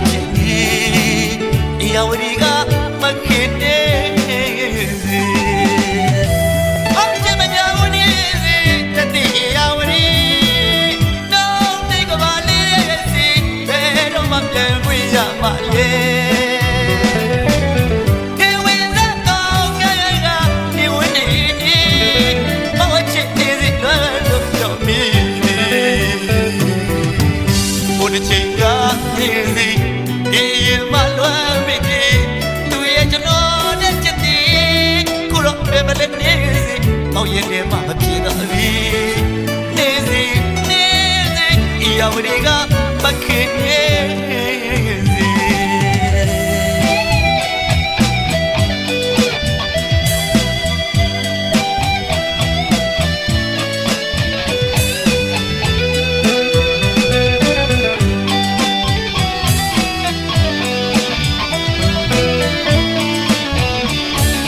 ချင်အရာဝတီကမခင်တဲ့အချစ်မညာဘူးနေစီတတိအရာဝတီတော့တိတ်ကပါလေးရဲ့စီဘယ်တော့မှပြန်ခွင့်ရမှာလေเอาเย็นเดมาพี่นะวีနေစီအရာဝတီကမခင်